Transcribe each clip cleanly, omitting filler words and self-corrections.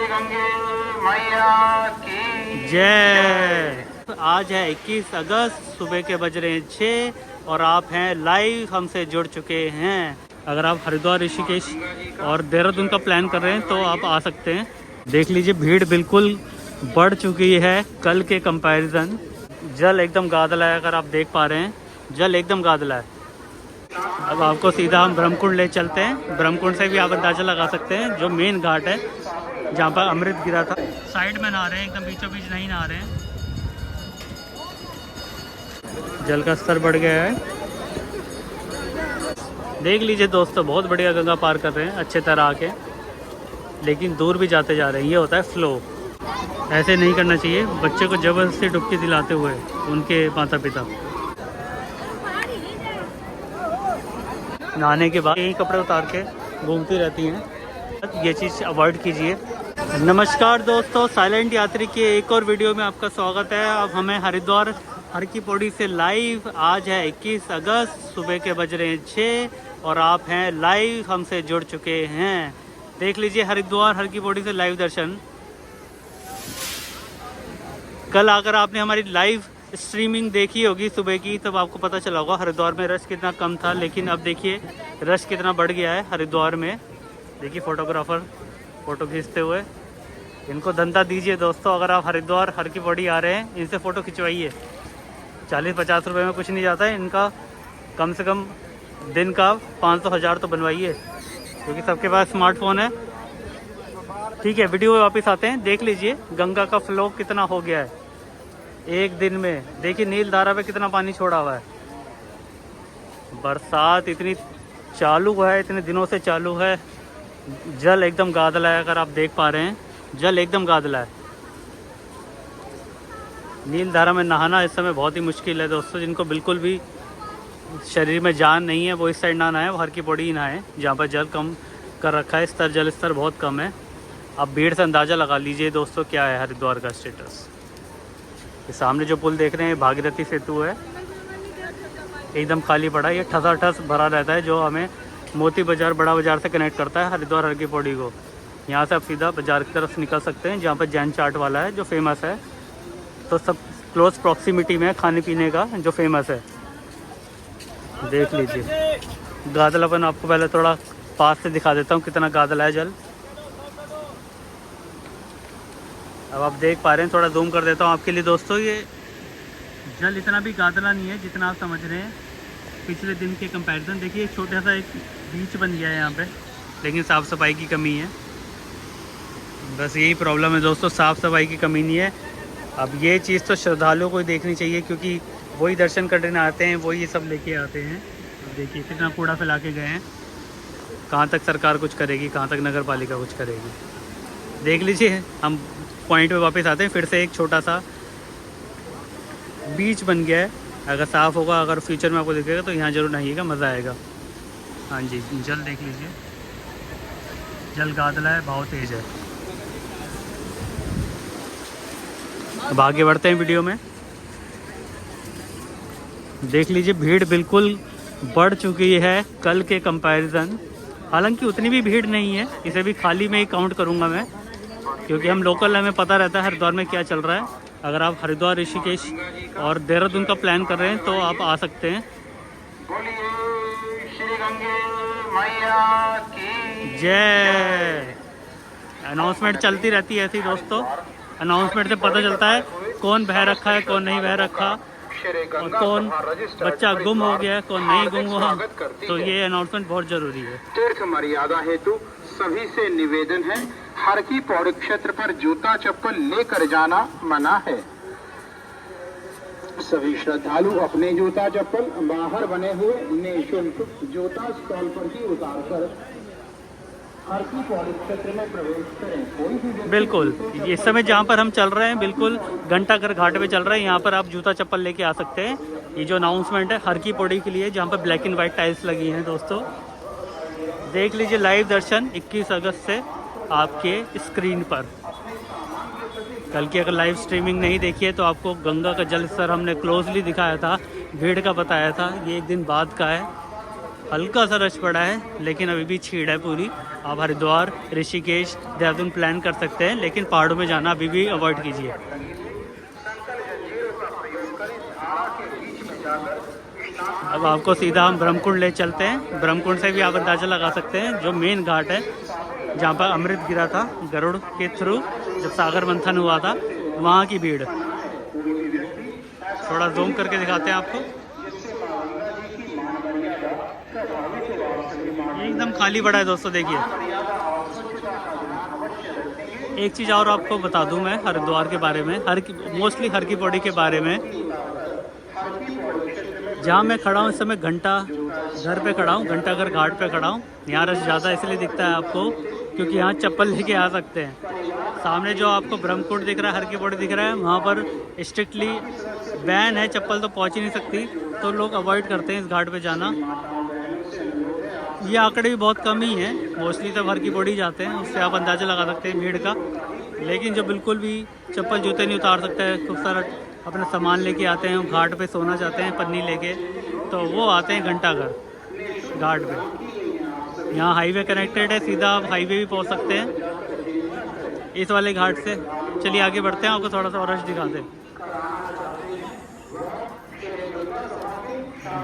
श्री गंगे मैया की जय। आज है 21 अगस्त, सुबह के बज रहे हैं 6 और आप हैं लाइव हमसे जुड़ चुके हैं। अगर आप हरिद्वार, ऋषिकेश और देहरादून का प्लान कर रहे हैं तो आप आ सकते हैं। देख लीजिए भीड़ बिल्कुल बढ़ चुकी है कल के कंपैरिजन। जल एकदम गादला है, अगर आप देख पा रहे हैं जल एकदम गादला है। अब आपको सीधा हम ब्रह्मकुंड ले चलते हैं। ब्रह्मकुंड से भी आप अंदाज़ा लगा सकते हैं जो मेन घाट है जहाँ पर अमृत गिरा था। साइड में नहा रहे हैं, एकदम बीचों बीच नहीं नहा रहे हैं। जल का स्तर बढ़ गया है। देख लीजिए दोस्तों, बहुत बढ़िया गंगा पार कर रहे हैं अच्छे तरह आके, लेकिन दूर भी जाते जा रहे हैं। ये होता है फ्लो। ऐसे नहीं करना चाहिए बच्चे को ज़बरदस्ती डुबकी दिलाते हुए उनके माता पिता। नहाने के बाद यही कपड़े उतार के घूमती रहती हैं, ये चीज़ अवॉइड कीजिए। नमस्कार दोस्तों, साइलेंट यात्री के एक और वीडियो में आपका स्वागत है। अब हमें हरिद्वार हर की पौड़ी से लाइव। आज है 21 अगस्त, सुबह के बज रहे हैं 6 और आप हैं लाइव हमसे जुड़ चुके हैं। देख लीजिए हरिद्वार हर की पौड़ी से लाइव दर्शन। कल अगर आपने हमारी लाइव स्ट्रीमिंग देखी होगी सुबह की, तब आपको पता चला होगा हरिद्वार में रश कितना कम था, लेकिन अब देखिए रश कितना बढ़ गया है हरिद्वार में। देखिए फोटोग्राफर फ़ोटो खींचते हुए, इनको धंधा दीजिए दोस्तों। अगर आप हरिद्वार हर की पौड़ी आ रहे हैं, इनसे फ़ोटो खिंचवाइए। 40-50 रुपये में कुछ नहीं जाता है इनका। कम से कम दिन का 500-1000 तो बनवाइए, क्योंकि सबके पास स्मार्टफोन है। ठीक है, वीडियो में वापस आते हैं। देख लीजिए गंगा का फ्लो कितना हो गया है एक दिन में। देखिए नील धारा पे कितना पानी छोड़ा हुआ है। बरसात इतनी चालू है, इतने दिनों से चालू है। जल एकदम गादला है, अगर आप देख पा रहे हैं जल एकदम गादला है। नील धारा में नहाना इस समय बहुत ही मुश्किल है दोस्तों। जिनको बिल्कुल भी शरीर में जान नहीं है वो इस साइड ना नहाए, वो हर की पौड़ी ही नहाए जहाँ पर जल कम कर रखा है। स्तर जल स्तर बहुत कम है। अब भीड़ से अंदाज़ा लगा लीजिए दोस्तों क्या है हरिद्वार का स्टेटस। ये सामने जो पुल देख रहे हैं भागीरथी सेतु है, एकदम खाली पड़ा है। ये ठसाठस भरा रहता है, जो हमें मोती बाज़ार, बड़ा बाज़ार से कनेक्ट करता है हरिद्वार हर की पौड़ी को। यहाँ से आप सीधा बाज़ार की तरफ निकल सकते हैं, जहाँ पर जैन चाट वाला है जो फेमस है। तो सब क्लोज प्रॉक्सिमिटी में है खाने पीने का जो फेमस है। देख लीजिए गादलापन, आपको पहले थोड़ा पास से दिखा देता हूँ कितना गादला है जल। अब आप देख पा रहे हैं, थोड़ा जूम कर देता हूँ आपके लिए दोस्तों। ये जल इतना भी गादला नहीं है जितना आप समझ रहे हैं पिछले दिन के कंपैरिजन। देखिए छोटा सा एक बीच बन गया है यहाँ पे, लेकिन साफ़ सफाई की कमी है। बस यही प्रॉब्लम है दोस्तों, साफ़ सफाई की कमी नहीं है। अब ये चीज़ तो श्रद्धालुओं को ही देखनी चाहिए, क्योंकि वही दर्शन करने आते हैं, वही ये सब लेके आते हैं। अब देखिए कितना कूड़ा फैला के गए हैं। कहाँ तक सरकार कुछ करेगी, कहाँ तक नगर पालिका कुछ करेगी। देख लीजिए, हम पॉइंट पे वापस आते हैं। फिर से एक छोटा सा बीच बन गया है। अगर साफ़ होगा, अगर फ्यूचर में आपको दिखेगा तो यहाँ ज़रूर नहाइएगा, मज़ा आएगा। हाँ जी, जल देख लीजिए, जल गादला है, बहुत तेज़ है। अब आगे बढ़ते हैं वीडियो में। देख लीजिए भीड़ बिल्कुल बढ़ चुकी है कल के कंपैरिजन। हालांकि उतनी भी भीड़ नहीं है, इसे भी खाली में ही काउंट करूँगा मैं, क्योंकि हम लोकल, हमें पता रहता है हरिद्वार में क्या चल रहा है। अगर आप हरिद्वार, ऋषिकेश और देहरादून का प्लान कर रहे हैं तो आप आ सकते हैं। श्री गंगे मैया की जय। अनाउंसमेंट चलती रहती है ऐसी दोस्तों। अनाउंसमेंट से पता चलता है कौन बह रखा है, कौन नहीं बह रखा, और कौन बच्चा गुम हो गया है, कौन नहीं गुम हुआ। तो ये अनाउंसमेंट बहुत ज़रूरी है। तीर्थ मर्यादा हेतु सभी से निवेदन है, हर की पौड़ी क्षेत्र पर जूता चप्पल लेकर जाना मना है। सभी श्रद्धालु अपने जूता चप्पल बाहर बने हुए निःशुल्क जूता स्टॉल पर ही उतार कर हर की पौड़ी क्षेत्र में प्रवेश करें। कोई भी बिल्कुल इस समय जहाँ पर हम चल रहे हैं, बिल्कुल घंटाघर घाट पे चल रहे हैं। यहाँ पर आप जूता चप्पल लेके आ सकते हैं। ये जो अनाउंसमेंट है हर की पौड़ी के लिए, जहाँ पर ब्लैक एंड वाइट टाइल्स लगी हैं दोस्तों। देख लीजिए लाइव दर्शन 21 अगस्त से आपके स्क्रीन पर। कल की अगर लाइव स्ट्रीमिंग नहीं देखी है तो आपको गंगा का जल स्तर हमने क्लोजली दिखाया था, भीड़ का बताया था। ये एक दिन बाद का है। हल्का सा रश पड़ा है, लेकिन अभी भी छीड़ है पूरी। आप हरिद्वार, ऋषिकेश, देहरादून प्लान कर सकते हैं, लेकिन पहाड़ों में जाना अभी भी अवॉइड कीजिए। अब आपको सीधा हम ब्रह्मकुंड ले चलते हैं। ब्रह्मकुंड से भी आप अंदाज़ा लगा सकते हैं, जो मेन घाट है जहाँ पर अमृत गिरा था गरुड़ के थ्रू जब सागर मंथन हुआ था, वहाँ की भीड़। थोड़ा जूम करके दिखाते हैं आपको। एकदम खाली पड़ा है दोस्तों, देखिए। एक चीज़ और आपको बता दूं मैं हरिद्वार के बारे में, मोस्टली हर की पौड़ी के बारे में। जहाँ मैं खड़ा हूँ इस समय घंटा घर पे खड़ा हूँ, घंटाघर घाट पे खड़ा हूँ। यहाँ रश ज़्यादा इसलिए दिखता है आपको क्योंकि यहाँ चप्पल लेके आ सकते हैं। सामने जो आपको ब्रह्मकुंड दिख रहा है, हर की पौड़ी दिख रहा है, वहाँ पर स्ट्रिक्टली बैन है, चप्पल तो पहुँच ही नहीं सकती, तो लोग अवॉइड करते हैं इस घाट पे जाना। ये आंकड़े भी बहुत कम ही हैं, मोस्टली तब हर की पौड़ी जाते हैं, उससे आप अंदाज़ा लगा सकते हैं भीड़ का। लेकिन जो बिल्कुल भी चप्पल जूते नहीं उतार सकते हैं, खूब सारा अपना सामान लेके आते हैं, घाट पे सोना चाहते हैं पन्नी लेके, तो वो आते हैं घंटाघर घाट पे। यहाँ हाईवे कनेक्टेड है, सीधा आप हाईवे भी पहुँच सकते हैं इस वाले घाट से। चलिए आगे बढ़ते हैं, आपको थोड़ा सा और रश दिखाते हैं।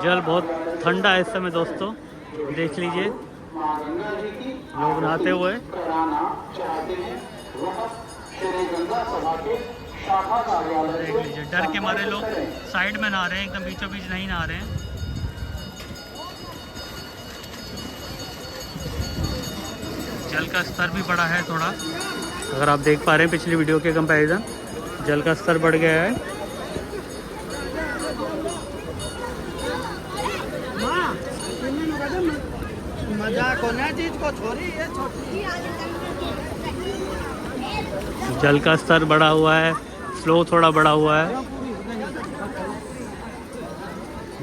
जल बहुत ठंडा है इस समय दोस्तों, देख लीजिए लोग नहाते हुए। देख लीजिए, डर के मारे लोग साइड में नहा रहे हैं, एकदम बीचों बीच नहीं नहा रहे हैं। जल का स्तर भी बढ़ा है थोड़ा, अगर आप देख पा रहे हैं पिछली वीडियो के कंपैरिजन, जल का स्तर बढ़ गया है। जल का स्तर बढ़ा हुआ है, फ्लो थोड़ा बढ़ा हुआ है।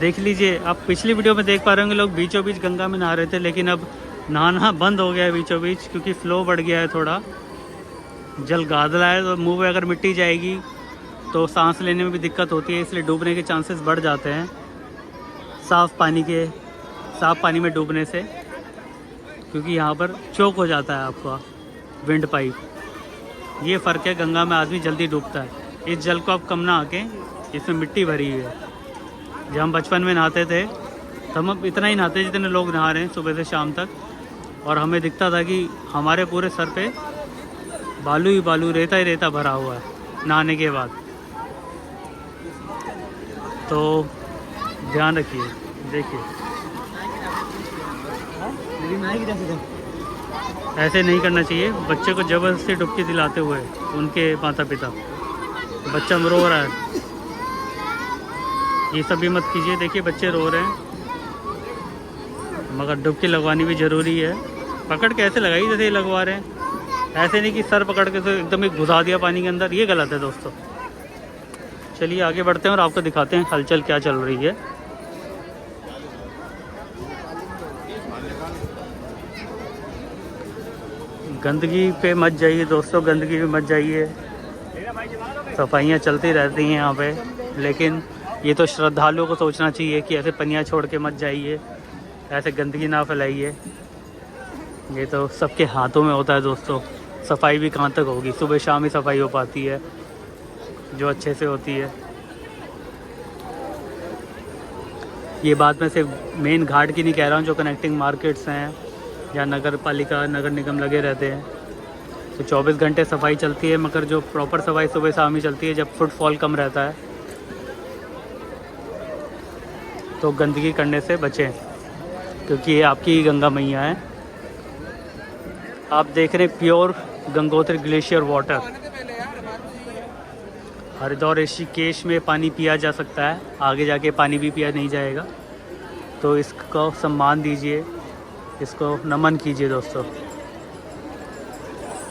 देख लीजिए, आप पिछली वीडियो में देख पा रहे होंगे लोग बीचों बीच गंगा में नहा रहे थे, लेकिन अब नहाना बंद हो गया है बीचों बीच, क्योंकि फ्लो बढ़ गया है थोड़ा। जल गादला है, तो मुंह में अगर मिट्टी जाएगी तो सांस लेने में भी दिक्कत होती है, इसलिए डूबने के चांसेस बढ़ जाते हैं साफ़ पानी में डूबने से, क्योंकि यहाँ पर चोक हो जाता है आपका विंड पाइप। ये फ़र्क है, गंगा में आदमी जल्दी डूबता है। इस जल को आप कम ना आके, इसमें मिट्टी भरी हुई है। जब हम बचपन में नहाते थे तो हम इतना ही नहाते जितने लोग नहा रहे हैं सुबह से शाम तक, और हमें दिखता था कि हमारे पूरे सर पे बालू ही बालू, रेता ही रेता भरा हुआ है नहाने के बाद। तो ध्यान रखिए। देखिए ऐसे नहीं करना चाहिए, बच्चे को ज़बरदस्ती डुबकी दिलाते हुए उनके माता पिता, बच्चा रो रहा है, ये सब भी मत कीजिए। देखिए बच्चे रो रहे हैं, मगर डुबकी लगवानी भी ज़रूरी है। पकड़ के ऐसे लगाइए जैसे ये लगवा रहे हैं, ऐसे नहीं कि सर पकड़ के तो एकदम ही घुसा दिया पानी के अंदर, ये गलत है दोस्तों। चलिए आगे बढ़ते हैं और आपको दिखाते हैं हलचल क्या चल रही है। गंदगी पे मत जाइए दोस्तों, गंदगी पे मत जाइए। सफाइयाँ चलती रहती हैं यहाँ पे, लेकिन ये तो श्रद्धालुओं को सोचना चाहिए कि ऐसे पनियाँ छोड़ के मत जाइए, ऐसे गंदगी ना फैलाइए। ये तो सबके हाथों में होता है दोस्तों। सफाई भी कहाँ तक होगी, सुबह शाम ही सफाई हो पाती है जो अच्छे से होती है। ये बात मैं सिर्फ मेन घाट की नहीं कह रहा हूँ, जो कनेक्टिंग मार्केट्स हैं या नगर पालिका नगर निगम लगे रहते हैं, तो 24 घंटे सफाई चलती है, मगर जो प्रॉपर सफाई सुबह शाम ही चलती है जब फुटफॉल कम रहता है। तो गंदगी करने से बचें, क्योंकि ये आपकी गंगा मैया है। आप देख रहे हैं pure Gangotri glacier water. Haridwar Rishikesh में पानी पिया जा सकता है, आगे जाके पानी भी पिया नहीं जाएगा, तो इसको सम्मान दीजिए, इसको नमन कीजिए दोस्तों।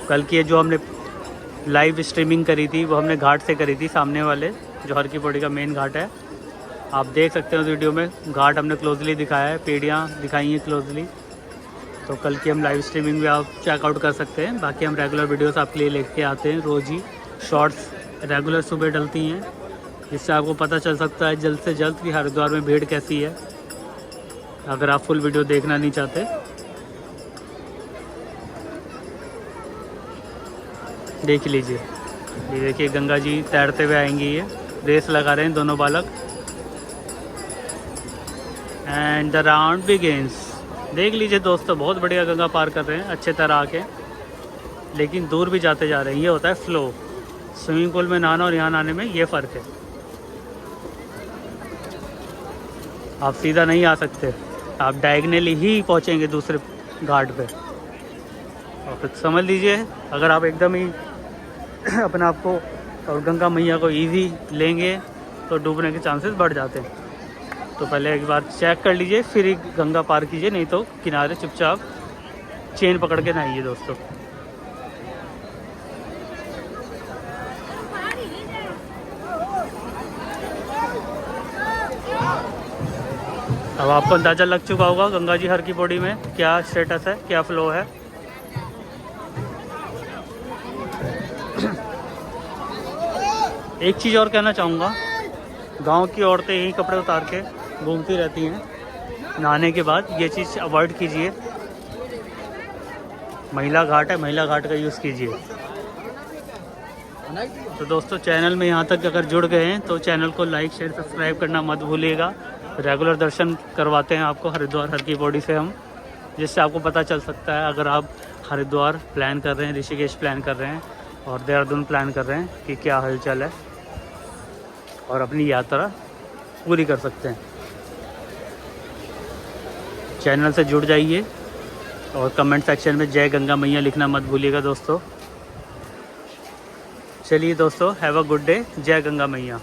कल की जो हमने लाइव स्ट्रीमिंग करी थी वो हमने घाट से करी थी, सामने वाले जो हर की पौड़ी का मेन घाट है। आप देख सकते हो उस वीडियो में घाट हमने क्लोजली दिखाया है, पेड़ियाँ दिखाई हैं क्लोजली। तो कल की हम लाइव स्ट्रीमिंग भी आप चेकआउट कर सकते हैं। बाकी हम रेगुलर वीडियोस आपके लिए लेके आते हैं, रोज़ ही शॉर्ट्स रेगुलर सुबह डलती हैं, जिससे आपको पता चल सकता है जल्द से जल्द कि हरिद्वार में भीड़ कैसी है। अगर आप फुल वीडियो देखना नहीं चाहते। देख लीजिए, ये देखिए गंगा जी तैरते हुए आएंगी। ये रेस लगा रहे हैं दोनों बालक। And the round begins. देख लीजिए दोस्तों, बहुत बढ़िया गंगा पार कर रहे हैं अच्छे तरह आके, लेकिन दूर भी जाते जा रहे हैं। ये होता है फ्लो। स्विमिंग पूल में नहाना और यहाँ नहाने में ये फ़र्क है। आप सीधा नहीं आ सकते, आप डायगनली ही पहुँचेंगे दूसरे घाट पे। और फिर समझ लीजिए, अगर आप एकदम ही अपने आप को और गंगा मैया को इजी लेंगे तो डूबने के चांसेस बढ़ जाते हैं। तो पहले एक बार चेक कर लीजिए, फिर ही गंगा पार कीजिए, नहीं तो किनारे चुपचाप चेन पकड़ के नहाइए दोस्तों। अब आपको अंदाज़ा लग चुका होगा गंगा जी हर की बॉडी में क्या स्टेटस है, क्या फ्लो है। एक चीज़ और कहना चाहूँगा, गांव की औरतें यही कपड़े उतार के घूमती रहती हैं नहाने के बाद। ये चीज़ अवॉइड कीजिए। महिला घाट है, महिला घाट का यूज़ कीजिए। तो दोस्तों, चैनल में यहाँ तक अगर जुड़ गए हैं तो चैनल को लाइक शेयर सब्सक्राइब करना मत भूलिएगा। रेगुलर दर्शन करवाते हैं आपको हरिद्वार हर की बॉडी से हम, जिससे आपको पता चल सकता है अगर आप हरिद्वार प्लान कर रहे हैं, ऋषिकेश प्लान कर रहे हैं और देहरादून प्लान कर रहे हैं कि क्या हलचल है, और अपनी यात्रा पूरी कर सकते हैं। चैनल से जुड़ जाइए और कमेंट सेक्शन में जय गंगा मैया लिखना मत भूलिएगा दोस्तों। चलिए दोस्तों, हैव अ गुड डे। जय गंगा मैया।